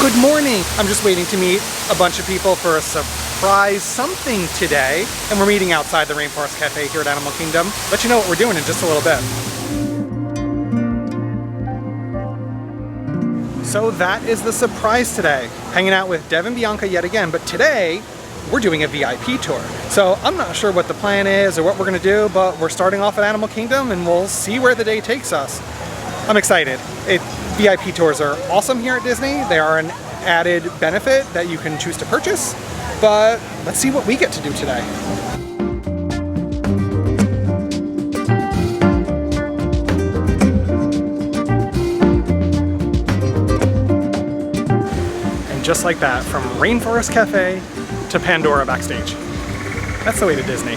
Good morning. I'm just waiting to meet a bunch of people for a surprise something today. And we're meeting outside the Rainforest Cafe here at Animal Kingdom. Let you know what we're doing in just a little bit. So that is the surprise today. Hanging out with Dev and Bianca yet again, but today we're doing a VIP tour. So I'm not sure what the plan is or what we're gonna do, but we're starting off at Animal Kingdom and we'll see where the day takes us. I'm excited. VIP tours are awesome here at Disney. They are an added benefit that you can choose to purchase, but let's see what we get to do today. And just like that, from Rainforest Cafe to Pandora backstage. That's the way to Disney.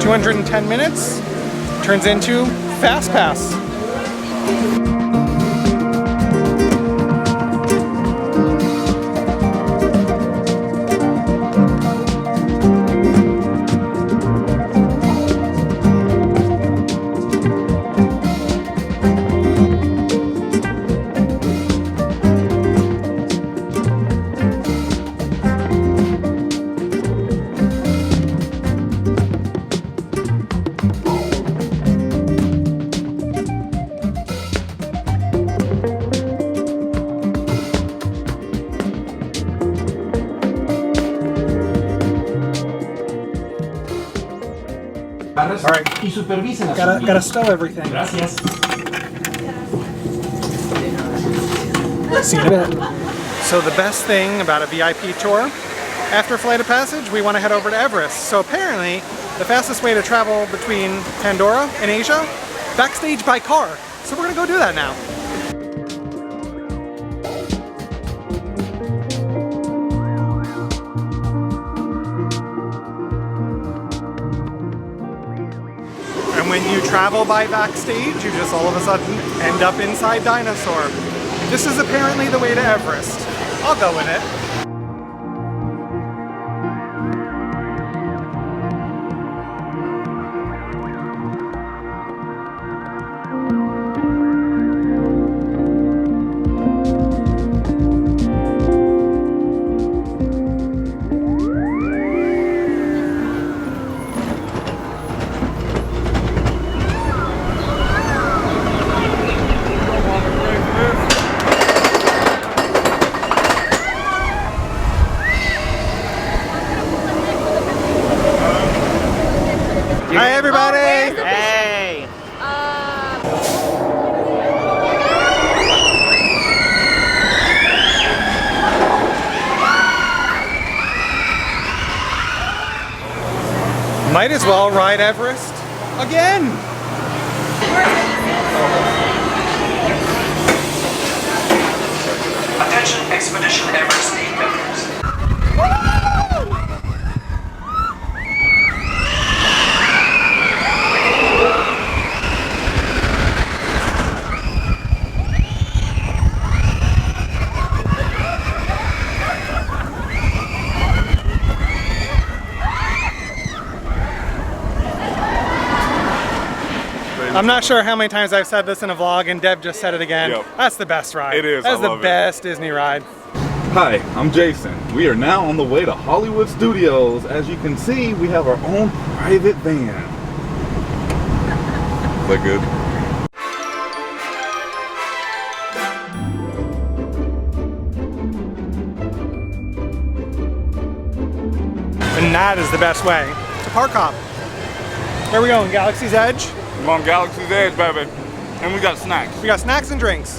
$210 minutes turns into Fast Pass. All right. Gotta stow everything. Gracias. See you in a bit. So the best thing about a VIP tour, after Flight of Passage, we want to head over to Everest. So apparently, the fastest way to travel between Pandora and Asia, backstage by car. So we're gonna go do that now. And when you travel by backstage, you just all of a sudden end up inside Dinosaur. This is apparently the way to Everest. I'll go in it. Hi everybody! Hey! Might as well ride Everest again! Attention Expedition Everest team members. I'm not sure how many times I've said this in a vlog and Deb just said it again. Yep. That's the best ride. It is, That's I love the it. best Disney ride. Hi, I'm Jason. We are now on the way to Hollywood Studios. As you can see, we have our own private van. Is that good? And that is the best way to park hop. Where are we going? Galaxy's Edge? I'm on Galaxy's Edge, baby. And we got snacks. We got snacks and drinks.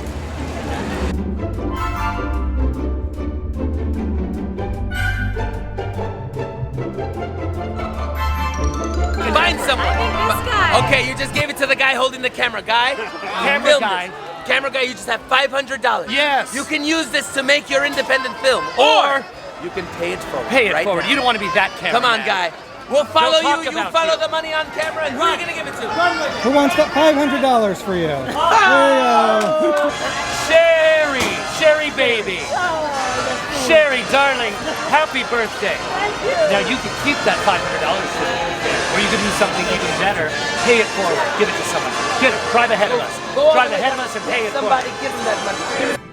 Find someone. I think this guy. Okay, you just gave it to the guy holding the camera. Guy? Camera guy. Camera guy, you just have $500. Yes. You can use this to make your independent film. Or you can pay it forward. Pay it right forward. now. You don't want to be that camera. Come on, guy. We'll follow We'll talk you. You about follow you. the money on camera, and who are you gonna give it to? Who wants $500 for you? There you go. Share. baby. Sherry, darling, happy birthday. Now you can keep that $500 or you can do something even better. Pay it forward. Give it to someone. Get it. Drive ahead of us. Drive ahead of us and pay it forward. Somebody give him that money.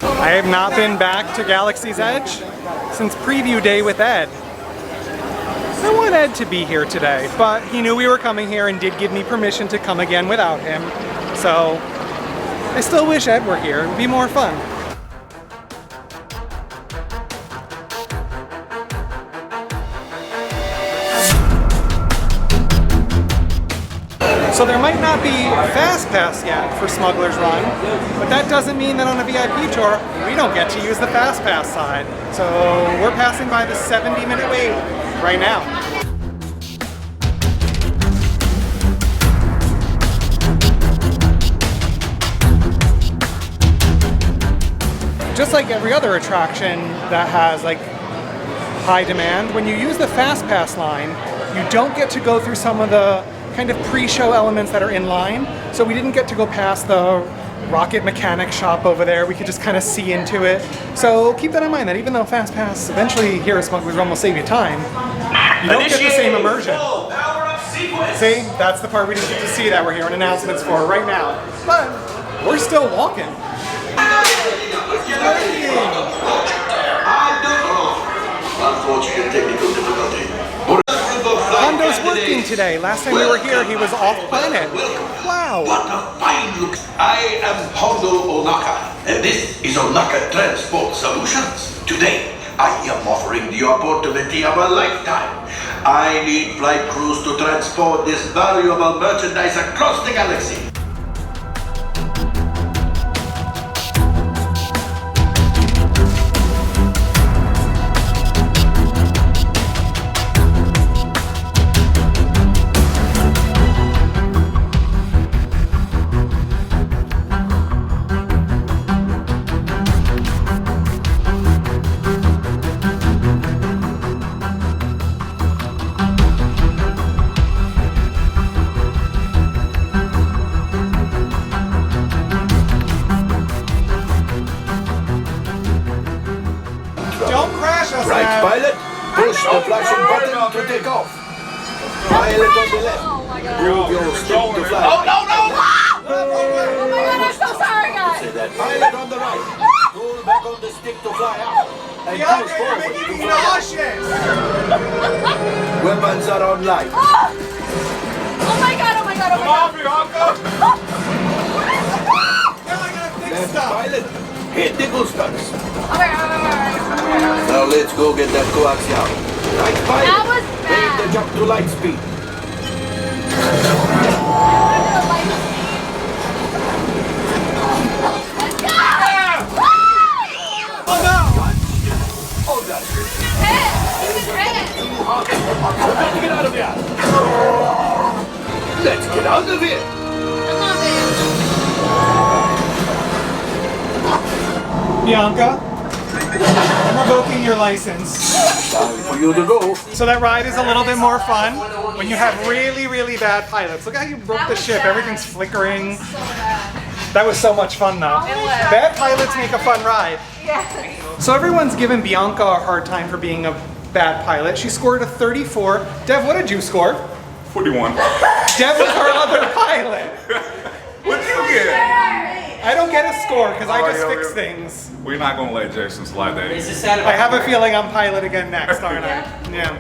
I have not been back to Galaxy's Edge since preview day with Ed. I want Ed to be here today, but he knew we were coming here and did give me permission to come again without him. So I still wish Ed were here. It would be more fun. So there might not be Fast Pass yet for Smuggler's Run, but that doesn't mean that on a VIP tour, we don't get to use the Fast Pass side. So we're passing by the 70-minute wait right now. Just like every other attraction that has like high demand, when you use the Fast Pass line, you don't get to go through some of the kind of pre-show elements that are in line. So we didn't get to go past the rocket mechanic shop over there. We could just kind of see into it. So keep that in mind, that even though Fast Pass eventually here at Smuggler's Run will save you time, you don't get the same immersion. See, that's the part we didn't get to see that we're hearing announcements for right now. But we're still walking. Unfortunate technical difficulty. Hondo's working today. Last time we were here, he was off planet. Wow. What a fine look. I am Hondo Onaka, and this is Onaka Transport Solutions. Today, I am offering the opportunity of a lifetime. I need flight crews to transport this valuable merchandise across the galaxy. Right, pilot, push the flashing button to take off. Pilot on the left, move your stick to fly. Oh, no, no! Oh my god, I'm so sorry, guys! Say that. Pilot on the right, pull back on the stick to fly out. And push forward to fly out. Weapons are online. Oh my god, oh my god, oh my god! Left pilot, hit the boosters. Alright. Now let's go get that coaxial. Right, pilot. That was bad. Make the jump to light speed. Let's go! Oh no! Oh, that's good. Hit! You can hit! Let's get out of here. Let's get out of here. Come on, babe. Bianca, I'm revoking your license. Time for you to go. So that ride is a little bit more fun when you have really, really bad pilots. Look how you broke the ship. Everything's flickering. So bad. That was so much fun though. It was. Bad pilots make a fun ride. Yeah. So everyone's given Bianca a hard time for being a bad pilot. She scored a 34. Dev, what did you score? 41. Dev was our other pilot. What did you get? I don't get a score because I just fix things. We're not gonna let Jason slide that. I have a feeling I'm pilot again next, aren't I? Yeah.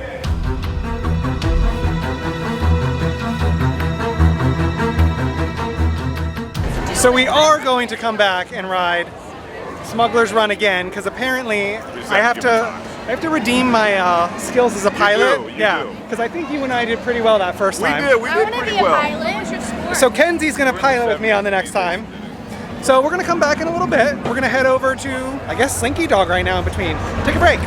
So we are going to come back and ride Smuggler's Run again because apparently I have to redeem my skills as a pilot. You yeah, do. because I think you and I did pretty well that first time. We did pretty well. So Kenzie's gonna pilot with me on the next time. So we're gonna come back in a little bit. We're gonna head over to, I guess, Slinky Dog right now in between. Take a break.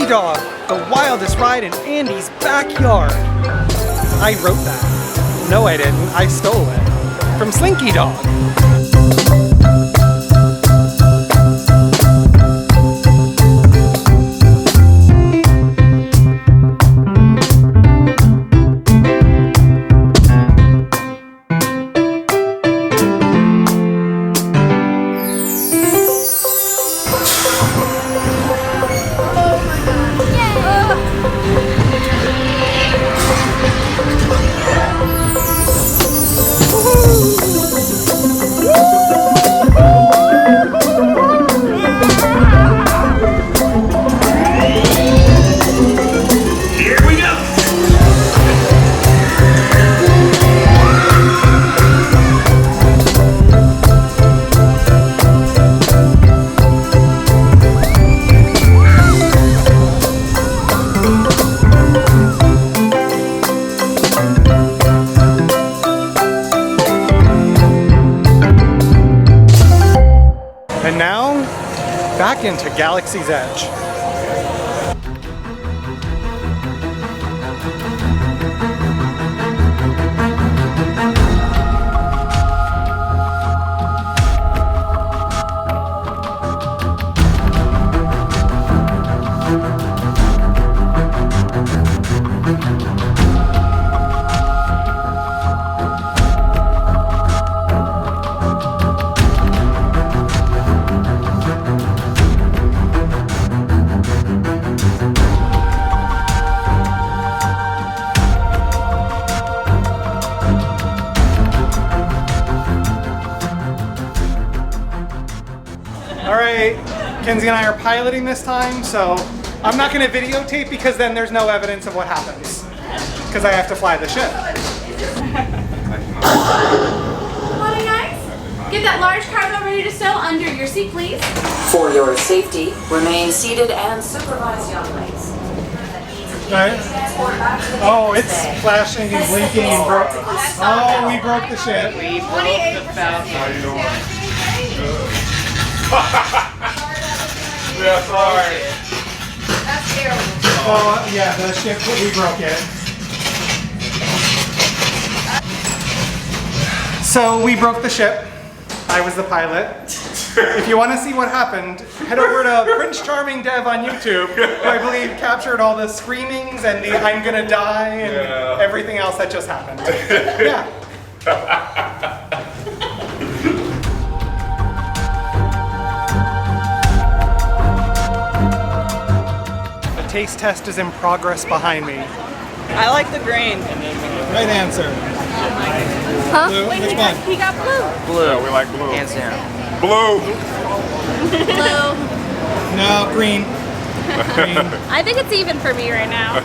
Dog, the wildest ride in Andy's backyard. I wrote that. No, I didn't. I stole it from Slinky Dog. And now, back into Galaxy's Edge. Alright, Kenzie and I are piloting this time, so I'm not going to videotape because then there's no evidence of what happens. Because I have to fly the ship. Morning, guys. Get that large cargo ready to stow under your seat, please. For your safety, remain seated and supervise young ladies. Right? Oh, it's flashing and blinking and broke. Oh, we broke the ship. We broke the Falcon. Yeah, sorry. That's terrible. Oh, yeah, the ship, we broke it. So we broke the ship. I was the pilot. If you want to see what happened, head over to Prince Charming Dev on YouTube, who I believe captured all the screamings and the I'm gonna die and everything else that just happened. Yeah. The taste test is in progress behind me. I like the green. Right answer. Huh? Blue. Wait, Which one? he got blue. Blue. Yeah, we like blue. Hands down. Blue. Blue. No, green. Green. I think it's even for me right now.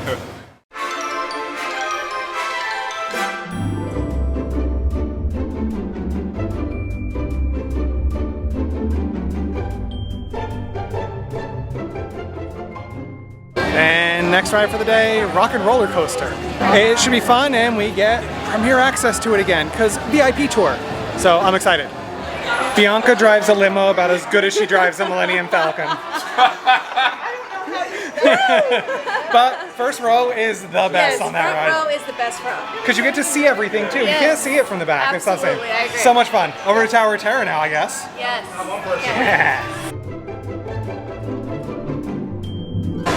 And next ride for the day, Rock and Roller Coaster. It should be fun and we get premier access to it again because VIP tour. So I'm excited. Bianca drives a limo about as good as she drives a Millennium Falcon. But first row is the best on that ride. Front row is the best row. Because you get to see everything too. You can't see it from the back. Absolutely, It's not I agree. so much fun. Over to Tower of Terror now, I guess. Yes. Yeah.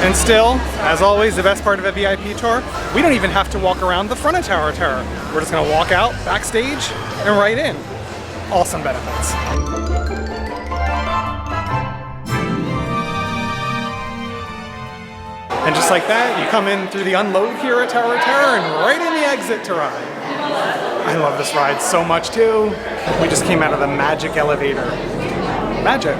And still, as always, the best part of a VIP tour, we don't even have to walk around the front of Tower of Terror. We're just gonna walk out, backstage, and right in. Awesome benefits. And just like that, you come in through the unload here at Tower of Terror and right in the exit to ride. I love this ride so much too. We just came out of the magic elevator. Magic.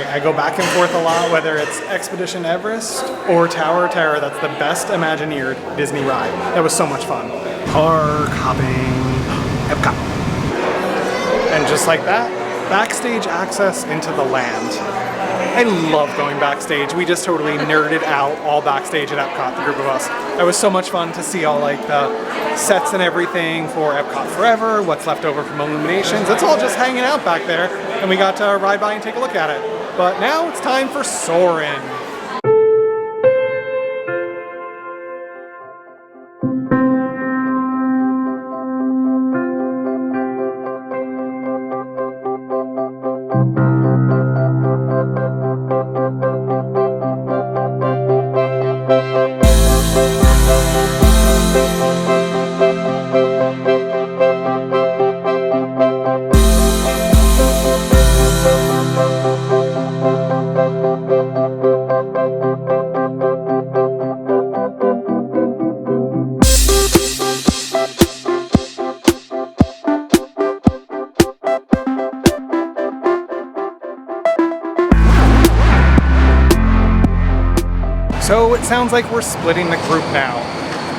I go back and forth a lot, whether it's Expedition Everest or Tower of Terror. That's the best Imagineered Disney ride. That was so much fun. Park hopping, Epcot. And just like that, backstage access into the land. I love going backstage. We just totally nerded out all backstage at Epcot, the group of us. It was so much fun to see all like the sets and everything for Epcot Forever, what's left over from Illuminations. It's all just hanging out back there, and we got to ride by and take a look at it. But now it's time for Soarin'. So it sounds like we're splitting the group now.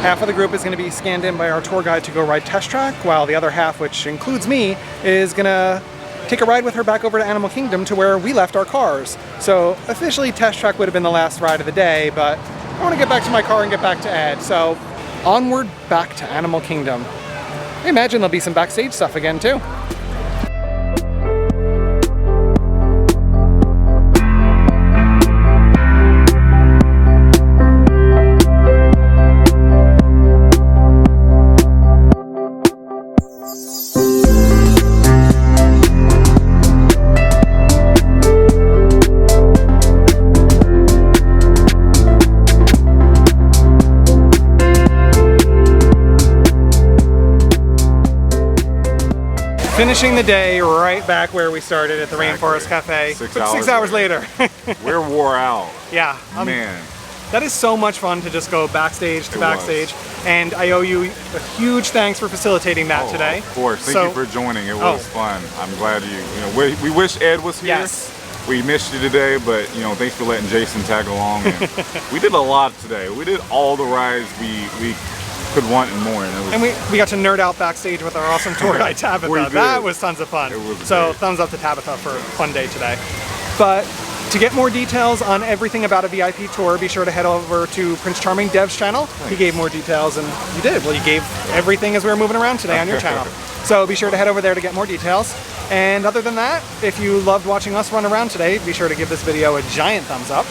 Half of the group is going to be scanned in by our tour guide to go ride Test Track, while the other half, which includes me, is going to take a ride with her back over to Animal Kingdom to where we left our cars. So officially Test Track would have been the last ride of the day, but I want to get back to my car and get back to Ed. So onward back to Animal Kingdom. I imagine there'll be some backstage stuff again too. Finishing the day right back where we started at the Rainforest Cafe. 6 hours later. We're wore out. Yeah. Man. That is so much fun to just go backstage to backstage. And I owe you a huge thanks for facilitating that today. Of course. Thank you for joining. It was fun. I'm glad we wish Ed was here. Yes. We missed you today, but thanks for letting Jason tag along. And we did a lot today. We did all the rides we could want and more. And we got to nerd out backstage with our awesome tour guide Tabitha. That was tons of fun. So thumbs up to Tabitha for a fun day today. But to get more details on everything about a VIP tour, be sure to head over to Prince Charming Dev's channel. Thanks. He gave more details, and you did. Well, you gave everything as we were moving around today on your channel. So be sure to head over there to get more details. And other than that, if you loved watching us run around today, be sure to give this video a giant thumbs up.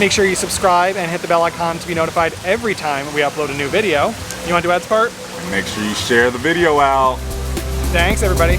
Make sure you subscribe and hit the bell icon to be notified every time we upload a new video. You want to do Ed's part? Make sure you share the video out. Thanks, everybody.